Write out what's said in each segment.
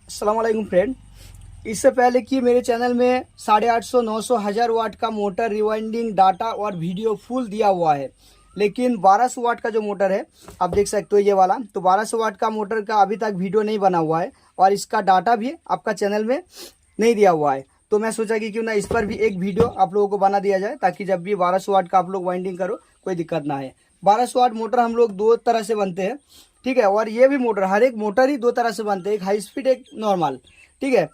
अस्सलाम वालेकुम फ्रेंड। इससे पहले कि मेरे चैनल में 850, 900, 1000 वाट का मोटर रिवाइंडिंग डाटा और वीडियो फुल दिया हुआ है, लेकिन 1200 वाट का जो मोटर है आप देख सकते हो ये वाला, तो 1200 वाट का मोटर का अभी तक वीडियो नहीं बना हुआ है और इसका डाटा भी आपका चैनल में नहीं दिया हुआ है। तो मैं सोचा कि क्यों ना इस पर भी एक वीडियो आप लोगों को बना दिया जाए, ताकि जब भी 1200 वाट का आप लोग वाइंडिंग करो कोई दिक्कत ना है। 1200 वाट मोटर हम लोग दो तरह से बनते हैं, ठीक है। और ये भी मोटर, हर एक मोटर ही दो तरह से बनते हैं, एक हाई स्पीड एक नॉर्मल, ठीक है।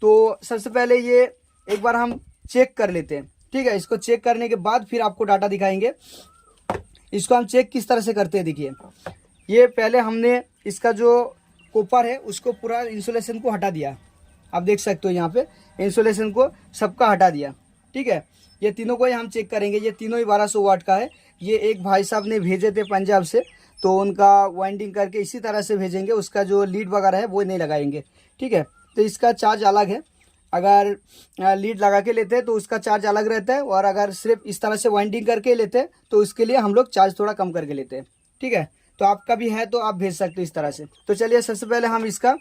तो सबसे पहले ये एक बार हम चेक कर लेते हैं, ठीक है। इसको चेक करने के बाद फिर आपको डाटा दिखाएंगे। इसको हम चेक किस तरह से करते हैं, देखिए। ये पहले हमने इसका जो कॉपर है उसको पूरा इंसुलेशन को हटा दिया, आप देख सकते हो यहाँ पे इंसुलेशन को सबका हटा दिया, ठीक है। ये तीनों को ही हम चेक करेंगे, ये तीनों ही 1200 वाट का है। ये एक भाई साहब ने भेजे थे पंजाब से, तो उनका वाइंडिंग करके इसी तरह से भेजेंगे, उसका जो लीड वगैरह है वो नहीं लगाएंगे, ठीक है। तो इसका चार्ज अलग है, अगर लीड लगा के लेते हैं तो उसका चार्ज अलग रहता है, और अगर सिर्फ इस तरह से वाइंडिंग करके लेते हैं तो उसके लिए हम लोग चार्ज थोड़ा कम करके लेते हैं, ठीक है। तो आपका भी है तो आप भेज सकते हो इस तरह से। तो चलिए सबसे पहले हम इसका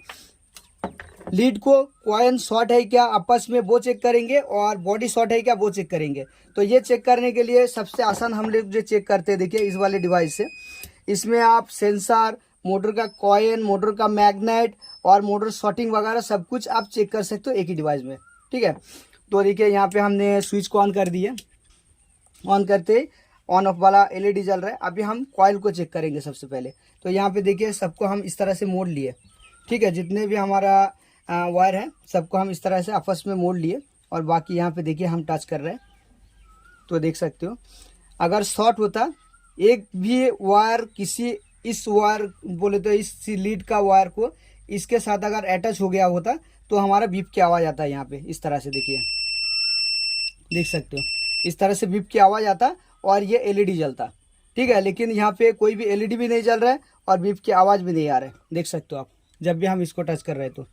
लीड को कॉइन शॉर्ट है क्या आपस में वो चेक करेंगे, और बॉडी शॉर्ट है क्या वो चेक करेंगे। तो ये चेक करने के लिए सबसे आसान हम लोग जो चेक करते हैं, देखिए इस वाले डिवाइस से, इसमें आप सेंसर, मोटर का कॉइन, मोटर का मैग्नेट और मोटर शॉर्टिंग वगैरह सब कुछ आप चेक कर सकते हो एक ही डिवाइस में, ठीक है। तो देखिए यहाँ पे हमने स्विच को ऑन कर दिया, ऑन करते ही ऑन ऑफ वाला एलईडी जल रहा है। अभी हम कॉइल को चेक करेंगे सबसे पहले। तो यहाँ पे देखिए सबको हम इस तरह से मोड़ लिए, ठीक है। जितने भी हमारा वायर है सबको हम इस तरह से आपस में मोड़ लिए, और बाकी यहाँ पे देखिए हम टच कर रहे हैं, तो देख सकते हो। अगर शॉर्ट होता, एक भी वायर किसी इस वायर बोले तो इस लीड का वायर को इसके साथ अगर अटैच हो गया होता तो हमारा बीप की आवाज़ आता है यहाँ पे इस तरह से, देखिए देख सकते हो इस तरह से बीप की आवाज़ आता और ये एलईडी जलता, ठीक है। लेकिन यहाँ पे कोई भी एलईडी भी नहीं जल रहा है और बीप की आवाज़ भी नहीं आ रहा है, देख सकते हो आप जब भी हम इसको टच कर रहे हैं तो,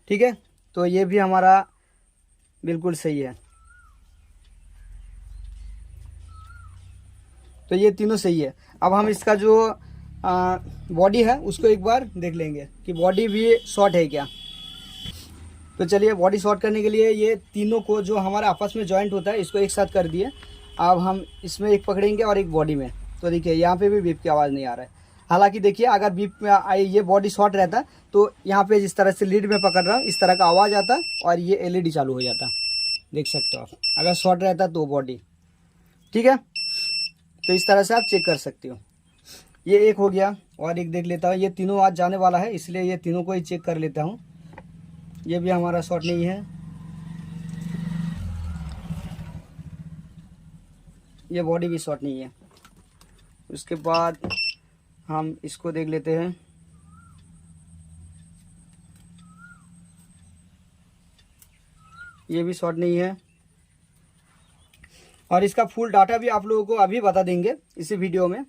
ठीक है। तो ये भी हमारा बिल्कुल सही है, तो ये तीनों सही है। अब हम इसका जो बॉडी है उसको एक बार देख लेंगे कि बॉडी भी शॉर्ट है क्या। तो चलिए बॉडी शॉर्ट करने के लिए ये तीनों को जो हमारा आपस में जॉइंट होता है इसको एक साथ कर दिए। अब हम इसमें एक पकड़ेंगे और एक बॉडी में, तो देखिए यहाँ पे भी बीप की आवाज़ नहीं आ रहा है। हालांकि देखिए अगर बीप में ये बॉडी शॉर्ट रहता तो यहाँ पे जिस तरह से लीड में पकड़ रहा हूँ इस तरह का आवाज़ आता और ये एलईडी चालू हो जाता, देख सकते हो आप। अगर शॉर्ट रहता तो बॉडी, ठीक है। तो इस तरह से आप चेक कर सकते हो। ये एक हो गया, और एक देख लेता हूँ। ये तीनों आज जाने वाला है इसलिए ये तीनों को ही चेक कर लेता हूँ। ये भी हमारा शॉर्ट नहीं है, ये बॉडी भी शॉर्ट नहीं है। उसके बाद हम इसको देख लेते हैं। ये भी शॉर्ट नहीं है, और इसका फुल डाटा भी आप लोगों को अभी बता देंगे इसी वीडियो में।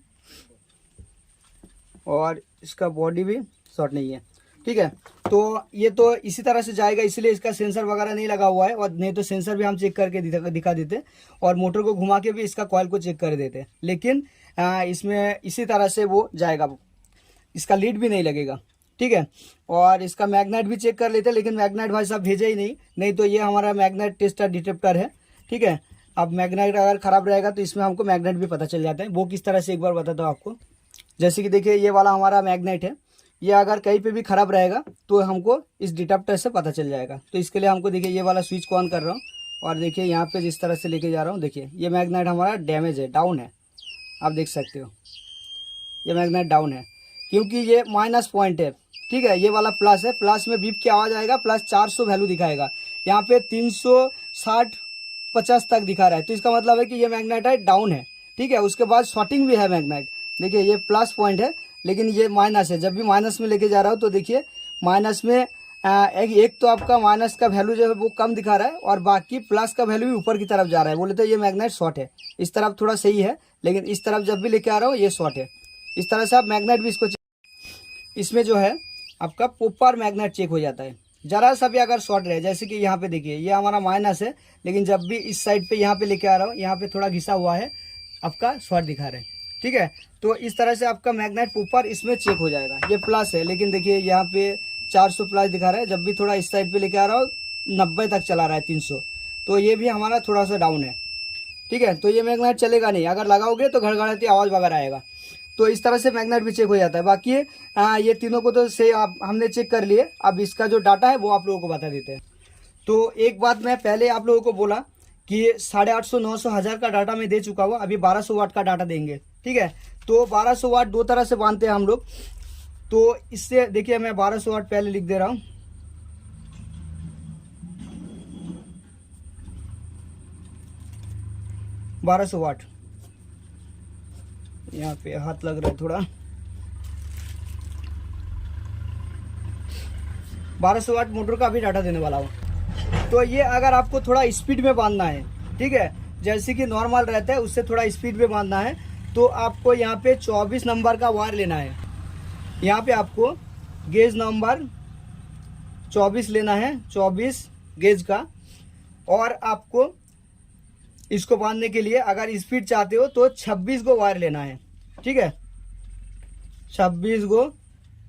और इसका बॉडी भी शॉर्ट नहीं है, ठीक है। तो ये तो इसी तरह से जाएगा, इसलिए इसका सेंसर वगैरह नहीं लगा हुआ है, और नहीं तो सेंसर भी हम चेक करके दिखा देते, और मोटर को घुमा के भी इसका कॉइल को चेक कर देते। लेकिन इसमें इसी तरह से वो जाएगा, इसका लीड भी नहीं लगेगा, ठीक है। और इसका मैग्नेट भी चेक कर लेते, लेकिन मैग्नेट भाई साहब भेजे ही नहीं तो ये हमारा मैग्नेट टेस्टर डिटेक्टर है, ठीक है। अब मैग्नेट अगर ख़राब रहेगा तो इसमें हमको मैग्नेट भी पता चल जाता है। वो किस तरह से एक बार बताता हूँ आपको। जैसे कि देखिए ये वाला हमारा मैग्नेट है, ये अगर कहीं पे भी ख़राब रहेगा तो हमको इस डिटेक्टर से पता चल जाएगा। तो इसके लिए हमको देखिए ये वाला स्विच को ऑन कर रहा हूँ, और देखिए यहाँ पे जिस तरह से लेके जा रहा हूँ, देखिए ये मैग्नेट हमारा डैमेज है, डाउन है, आप देख सकते हो ये मैग्नेट डाउन है, क्योंकि ये माइनस पॉइंट है, ठीक है। ये वाला प्लस है, प्लस में बीप की आवाज़ आएगा, प्लस 400 वैल्यू दिखाएगा। यहाँ पे 360 50 तक दिखा रहा है, तो इसका मतलब है कि ये मैग्नेट है डाउन है, ठीक है। उसके बाद शॉर्टिंग भी है मैग्नेट, देखिए ये प्लस पॉइंट है लेकिन ये माइनस है। जब भी माइनस में लेके जा रहा हूँ तो देखिए माइनस में एक तो आपका माइनस का वैल्यू जो है वो कम दिखा रहा है, और बाकी प्लस का वैल्यू भी ऊपर की तरफ जा रहा है। बोले तो ये मैग्नेट शॉर्ट है। इस तरफ थोड़ा सही है, लेकिन इस तरफ जब भी लेके आ रहा हूँ ये शॉर्ट है। इस तरह से आप मैग्नेट भी इसको, इसमें जो है आपका प्रॉपर मैग्नेट चेक हो जाता है। जरा सा भी अगर शॉर्ट रहे, जैसे कि यहाँ पे देखिए ये हमारा माइनस है, लेकिन जब भी इस साइड पे यहाँ पे लेके आ रहा हूँ यहाँ पे थोड़ा घिसा हुआ है, आपका शॉर्ट दिखा रहा है, ठीक है। तो इस तरह से आपका मैग्नेट प्रॉपर इसमें चेक हो जाएगा। ये प्लस है, लेकिन देखिए यहाँ पे 400 प्लस दिखा रहा है। जब भी थोड़ा इस साइड पे लेके आ रहा हो 90 तक चला रहा है 300, तो ये भी हमारा थोड़ा सा डाउन है। ठीक है, तो ये मैग्नेट चलेगा नहीं, अगर लगाओगे तो घड़घड़ाती आवाज़ वगैरह आएगा। तो इस तरह से मैग्नेट भी चेक हो जाता है। बाकी ये तीनों को तो से आप हमने चेक कर लिए। अब इसका जो डाटा है वो आप लोगों को बता देते हैं। तो एक बात मैं पहले आप लोगों को बोला कि 850, 900, 1000 का डाटा मैं दे चुका हूँ, अभी 1200 वाट का डाटा देंगे। ठीक है, तो 1200 वाट दो तरह से बांधते हैं हम लोग। तो इससे देखिए मैं 1200 वाट पहले लिख दे रहा हूँ। बारह सौ वाट, यहाँ पे हाथ लग रहा है थोड़ा। 1200 वाट मोटर का अभी डाटा देने वाला हूँ। तो ये अगर आपको थोड़ा स्पीड में बांधना है, ठीक है, जैसे कि नॉर्मल रहता है उससे थोड़ा स्पीड में बांधना है, तो आपको यहाँ पे 24 नंबर का वायर लेना है। यहाँ पे आपको गेज नंबर 24 लेना है, 24 गेज का। और आपको इसको बांधने के लिए अगर स्पीड चाहते हो तो 26 गो वायर लेना है। ठीक है, 26 गो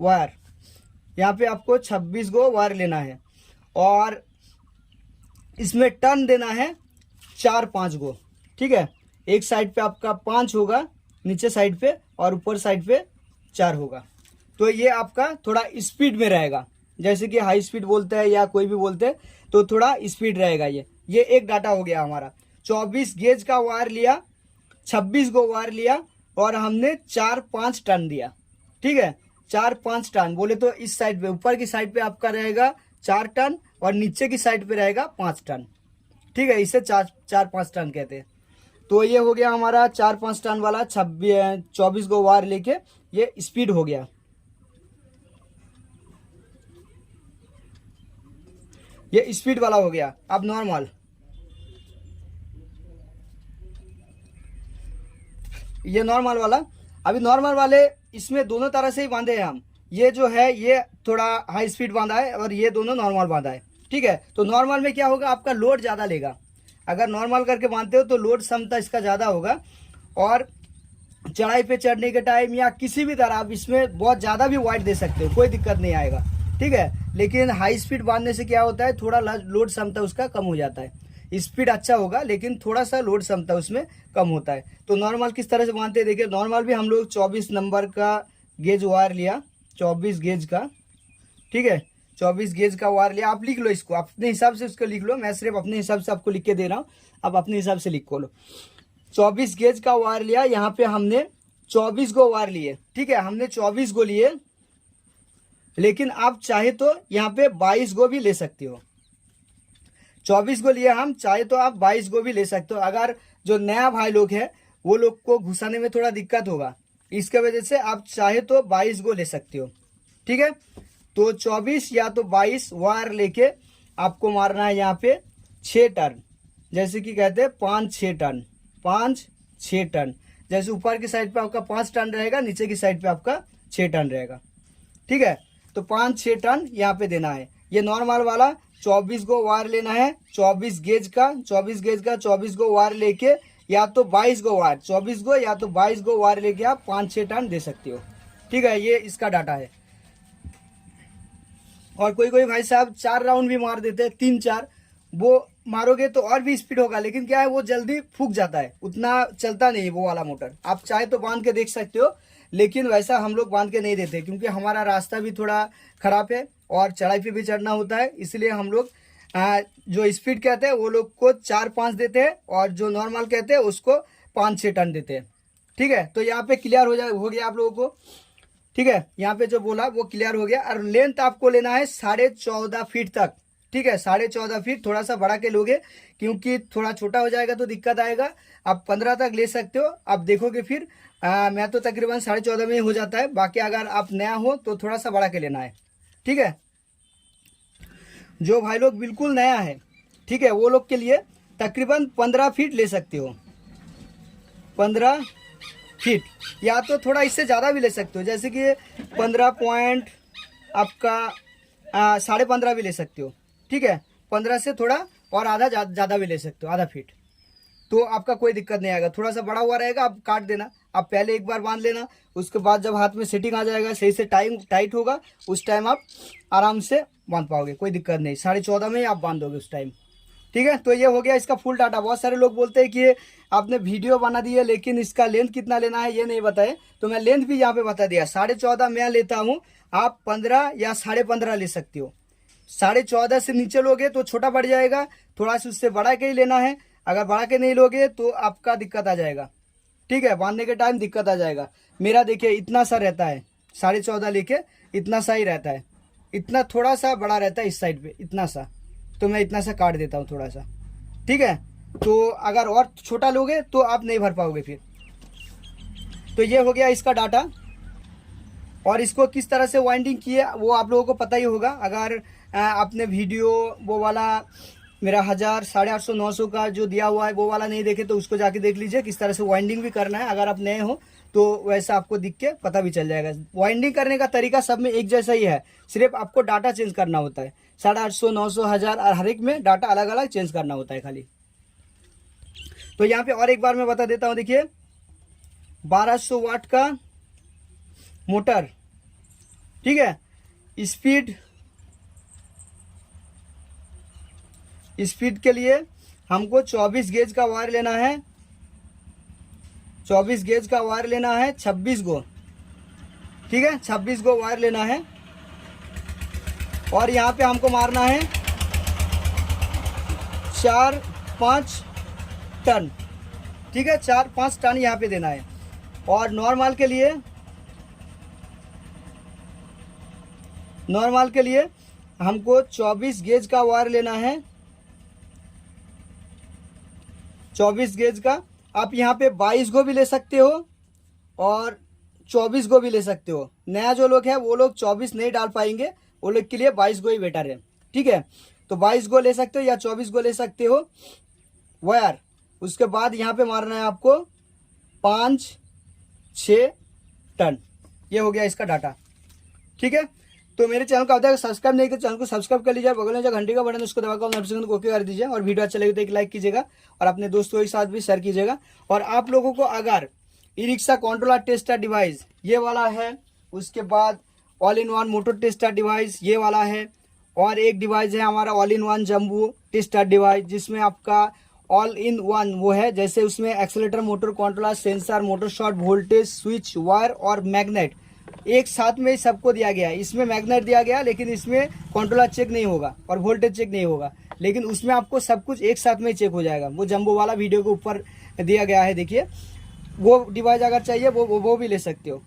वायर, यहाँ पे आपको 26 गो वायर लेना है। और इसमें टर्न देना है 4-5 गो। ठीक है, एक साइड पे आपका 5 होगा, नीचे साइड पे, और ऊपर साइड पे 4 होगा। तो ये आपका थोड़ा स्पीड में रहेगा, जैसे कि हाई स्पीड बोलते हैं या कोई भी बोलते हैं, तो थोड़ा स्पीड रहेगा। ये एक डाटा हो गया हमारा। 24 गेज का वायर लिया, 26 गो वायर लिया, और हमने 4-5 टन दिया। ठीक है, 4-5 टन बोले तो इस साइड पे, ऊपर की साइड पे आपका रहेगा 4 टन और नीचे की साइड पे रहेगा 5 टन। ठीक है, इसे 4-5 टन कहते हैं। तो ये हो गया हमारा 4-5 टन वाला 24 गो वायर लेके, ये स्पीड हो गया। ये स्पीड वाला हो गया। अब नॉर्मल, ये नॉर्मल वाला। अभी नॉर्मल वाले इसमें दोनों तरह से ही बांधे हैं हम। ये जो है ये थोड़ा हाई स्पीड बांधा है और ये दोनों नॉर्मल बांधा है। ठीक है, तो नॉर्मल में क्या होगा, आपका लोड ज़्यादा लेगा। अगर नॉर्मल करके बांधते हो तो लोड क्षमता इसका ज़्यादा होगा, और चढ़ाई पे चढ़ने के टाइम या किसी भी तरह आप इसमें बहुत ज़्यादा भी वाइट दे सकते हो, कोई दिक्कत नहीं आएगा। ठीक है, लेकिन हाई स्पीड बांधने से क्या होता है, थोड़ा लोड क्षमता उसका कम हो जाता है। स्पीड अच्छा होगा लेकिन थोड़ा सा लोड क्षमता उसमें कम होता है। तो नॉर्मल किस तरह से बांधते हैं देखिए। नॉर्मल भी हम लोग 24 नंबर का गेज वायर लिया, 24 गेज का। ठीक है, 24 गेज का वायर लिया। आप लिख लो इसको अपने हिसाब से, उसको लिख लो, मैं सिर्फ अपने हिसाब से आपको लिख के दे रहा हूँ, आप अपने हिसाब से लिखो लो। 24 गेज का वायर लिया, यहाँ पे हमने 24 गो वायर लिए। ठीक है, हमने 24 गो लिए, लेकिन आप चाहे तो यहाँ पे 22 गो भी ले सकते हो। 24 गो लिए हम, चाहे तो आप 22 गो भी ले सकते हो। अगर जो नया भाई लोग हैं वो लोग को घुसाने में थोड़ा दिक्कत होगा, इसके वजह से आप चाहे तो 22 गो ले सकते हो। ठीक है, तो 24 या तो 22 वायर लेके आपको मारना है यहाँ पे 6 टर्न, जैसे कि कहते हैं 5-6 टर्न, 5-6 टर्न। जैसे ऊपर की साइड पे आपका 5 टन रहेगा, नीचे की साइड पे आपका 6 टन रहेगा। ठीक है, तो 5-6 टन यहाँ पे देना है। ये नॉर्मल वाला 24 गो वायर लेना है, 24 गेज का 24 गो वायर लेके, या तो 22 गो वायर, 24 गो या तो 22 गो वायर लेके आप 5-6 टन दे सकते हो। ठीक है, ये इसका डाटा है। और कोई भाई साहब 4 राउंड भी मार देते हैं, 3-4, वो मारोगे तो और भी स्पीड होगा, लेकिन क्या है वो जल्दी फूक जाता है, उतना चलता नहीं है वो वाला मोटर। आप चाहे तो बांध के देख सकते हो, लेकिन वैसा हम लोग बांध के नहीं देते, क्योंकि हमारा रास्ता भी थोड़ा खराब है और चढ़ाई पे भी चढ़ना होता है। इसलिए हम लोग जो स्पीड कहते हैं वो लोग को 4-5 देते हैं, और जो नॉर्मल कहते हैं उसको 5-6 टन देते हैं। ठीक है, तो यहाँ पे क्लियर हो गया आप लोगों को। ठीक है, यहाँ पे जो बोला वो क्लियर हो गया। और लेंथ आपको लेना है 14.5 फीट तक। ठीक है, 14.5 फीट, थोड़ा सा बढ़ा के लोगे क्योंकि थोड़ा छोटा हो जाएगा तो दिक्कत आएगा। आप 15 तक ले सकते हो, आप देखोगे फिर। मैं तो तकरीबन 14.5 में ही हो जाता है, बाकी अगर आप नया हो तो थोड़ा सा बढ़ा के लेना है। ठीक है, जो भाई लोग बिल्कुल नया है, ठीक है, वो लोग के लिए तकरीबन 15 फीट ले सकते हो, 15 फीट, या तो थोड़ा इससे ज़्यादा भी ले सकते हो, जैसे कि 15 पॉइंट आपका 15.5 भी ले सकते हो। ठीक है, 15 से थोड़ा और आधा ज़्यादा भी ले सकते हो, आधा फीट, तो आपका कोई दिक्कत नहीं आएगा। थोड़ा सा बड़ा हुआ रहेगा, आप काट देना, आप पहले एक बार बांध लेना, उसके बाद जब हाथ में सेटिंग आ जाएगा, सही से टाइट होगा, उस टाइम आप आराम से बांध पाओगे, कोई दिक्कत नहीं। 14.5 में ही आप बांधोगे उस टाइम, ठीक है। तो ये हो गया इसका फुल डाटा। बहुत सारे लोग बोलते हैं कि आपने वीडियो बना दी है लेकिन इसका लेंथ कितना लेना है ये नहीं बताए, तो मैं लेंथ भी यहाँ पे बता दिया। 14.5 मैं लेता हूँ, आप 15 या 15.5 ले सकते हो। 14.5 से नीचे लोगे तो छोटा पड़ जाएगा, थोड़ा सा उससे बड़ा के ही लेना है। अगर बड़ा के नहीं लोगे तो आपका दिक्कत आ जाएगा, ठीक है, बांधने के टाइम दिक्कत आ जाएगा। मेरा देखिए इतना सा रहता है, 14.5 लेके इतना सा ही रहता है, इतना थोड़ा सा बड़ा रहता है इस साइड पे, इतना सा, तो मैं इतना सा काट देता हूँ थोड़ा सा, ठीक है। तो अगर और छोटा लोगे तो आप नहीं भर पाओगे फिर। तो ये हो गया इसका डाटा। और इसको किस तरह से वाइंडिंग किए वो आप लोगों को पता ही होगा। अगर आपने वीडियो वो वाला मेरा 1000, 850, 900 का जो दिया हुआ है वो वाला नहीं देखे तो उसको जाके देख लीजिए किस तरह से वाइंडिंग भी करना है। अगर आप नए हो तो वैसा आपको दिख के पता भी चल जाएगा। वाइंडिंग करने का तरीका सब में एक जैसा ही है, सिर्फ आपको डाटा चेंज करना होता है। 850, 900, 1000 और हर एक में डाटा अलग अलग चेंज करना होता है खाली। तो यहाँ पे और एक बार मैं बता देता हूँ, देखिए 1200 वाट का मोटर, ठीक है। स्पीड के लिए हमको 24 गेज का वायर लेना है, 24 गेज का वायर लेना है, 26 गो, ठीक है, 26 गो वायर लेना है। और यहाँ पे हमको मारना है 4-5 टन, ठीक है, 4-5 टन यहाँ पे देना है। और नॉर्मल के लिए हमको 24 गेज का वायर लेना है, 24 गेज का। आप यहाँ पे 22 गो भी ले सकते हो और 24 गो भी ले सकते हो। नया जो लोग है वो लोग 24 नहीं डाल पाएंगे, वो लोग के लिए 22 गो ही बेटर है, ठीक है। तो 22 गो ले सकते हो या 24 गो ले सकते हो वायर। उसके बाद यहाँ पे मारना है आपको 5-6 टन। ये हो गया इसका डाटा, ठीक है। तो मेरे चैनल को आप सब्सक्राइब नहीं किया चैनल को सब्सक्राइब कर लीजिए, बगल में जो घंटी का बटन उसको दबाकर नोटिफिकेशन को ओके कर दीजिए। और वीडियो अच्छा लगे तो एक लाइक कीजिएगा और अपने दोस्तों के साथ भी शेयर कीजिएगा। और आप लोगों को अगर e rickshaw controller tester device ये वाला है, उसके बाद all in one motor tester device ये वाला है, और एक डिवाइस है हमारा all in one jumbo tester device, जिसमें आपका ऑल इन वन वो है, जैसे उसमें accelerator, motor controller, sensor, motor short, voltage, switch, wire और मैग्नेट एक साथ में सबको दिया गया है। इसमें मैग्नेट दिया गया लेकिन इसमें कंट्रोलर चेक नहीं होगा और वोल्टेज चेक नहीं होगा, लेकिन उसमें आपको सब कुछ एक साथ में ही चेक हो जाएगा। वो जंबो वाला वीडियो के ऊपर दिया गया है, देखिए वो डिवाइस अगर चाहिए वो भी ले सकते हो,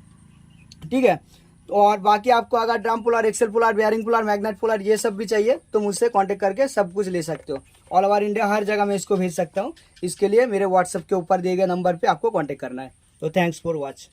ठीक है। और बाकी आपको अगर drum puller, axle puller, bearing puller, magnet puller ये सब भी चाहिए तो मुझसे कांटेक्ट करके सब कुछ ले सकते हो। ऑल ओवर इंडिया हर जगह मैं इसको भेज सकता हूँ। इसके लिए मेरे व्हाट्सएप के ऊपर दिए गए नंबर पे आपको कांटेक्ट करना है। तो थैंक्स फॉर वॉच।